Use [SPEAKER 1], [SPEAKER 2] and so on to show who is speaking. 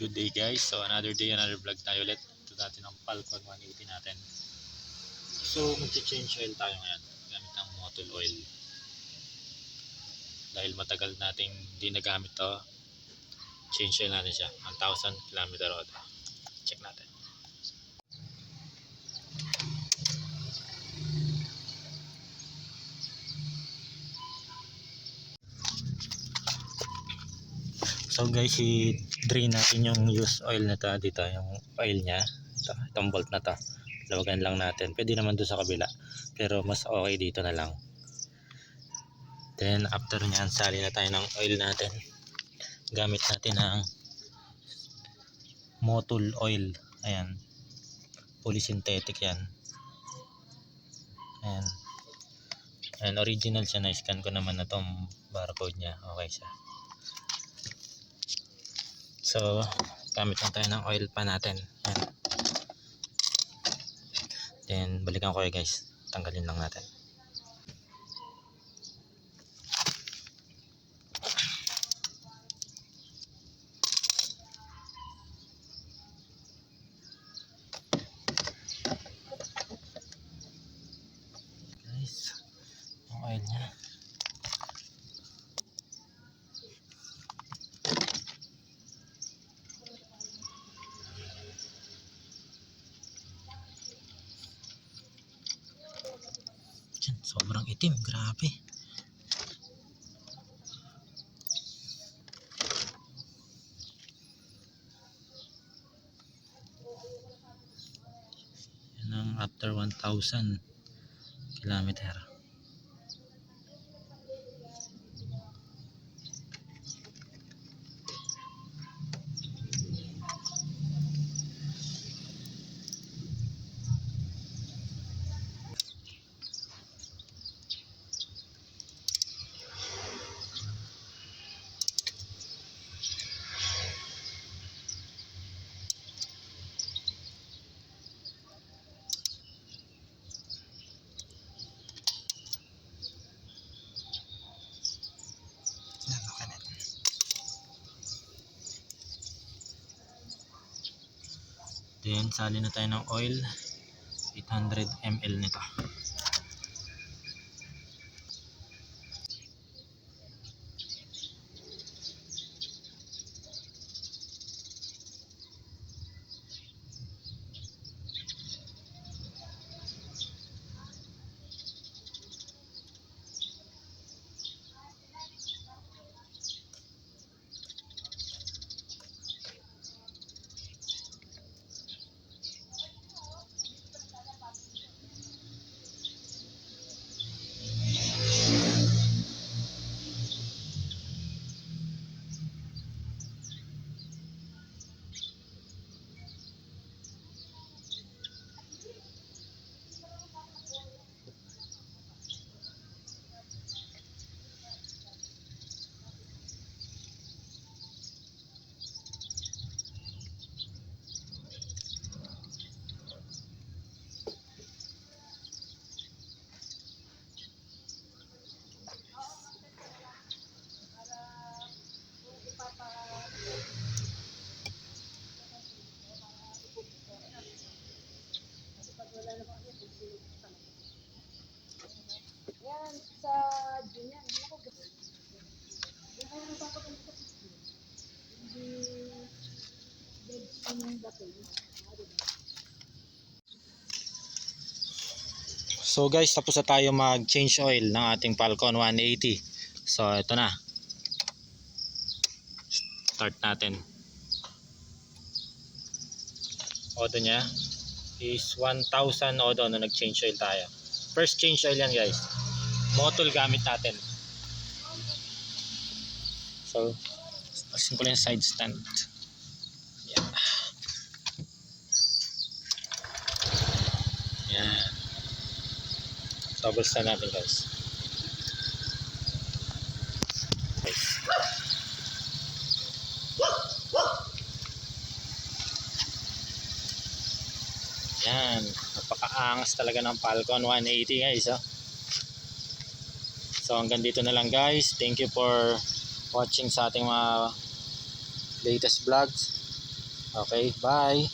[SPEAKER 1] Good day guys, so another day, another vlog tayo ulit. Ito natin ang Falcon 180 natin. So mag-change oil tayo ngayon gamit ang Motul oil. Dahil matagal nating di nagamit to, change oil natin siya, 1,000 km oil. Check natin. So guys, i-drain natin yung used oil na to dito, yung oil nya. Itong bolt na to. Lawagan lang natin. Pwede naman doon sa kabila. Pero mas okay dito na lang. Then after nyan, sali na tayo ng oil natin. Gamit natin ang Motul oil. Ayan. Polysynthetic yan. Ayan. Ayan, original siya. Na-scan ko naman na itong barcode nya. Okay siya. So, gamit lang tayo ng oil pa natin. Ayan. Then, balikan ko guys. Tanggalin lang natin. Guys, yung oil niya. Sobrang itim, grabe. Yan ang after 1,000 kilometer. Then sali na tayo ng oil, 800 ml nito.
[SPEAKER 2] Yan, sa Junior, hindi ako gawin. Hindi ako napapaganda sa picture. Hindi dead skin yung dating.
[SPEAKER 1] So guys, tapos na tayo mag-change oil ng ating Falcon 180. So ito na. Start natin. Odo nya is 1,000 odo na nag-change oil tayo. First change oil yan guys. Motul gamit natin. So, asin ko lang yung side stand. Yan. Yan. Double stand natin guys. Yan, napakaangas talaga ng Falcon 180 guys. So hanggang dito na lang guys. Thank you for watching sa ating mga latest vlogs. Okay, bye.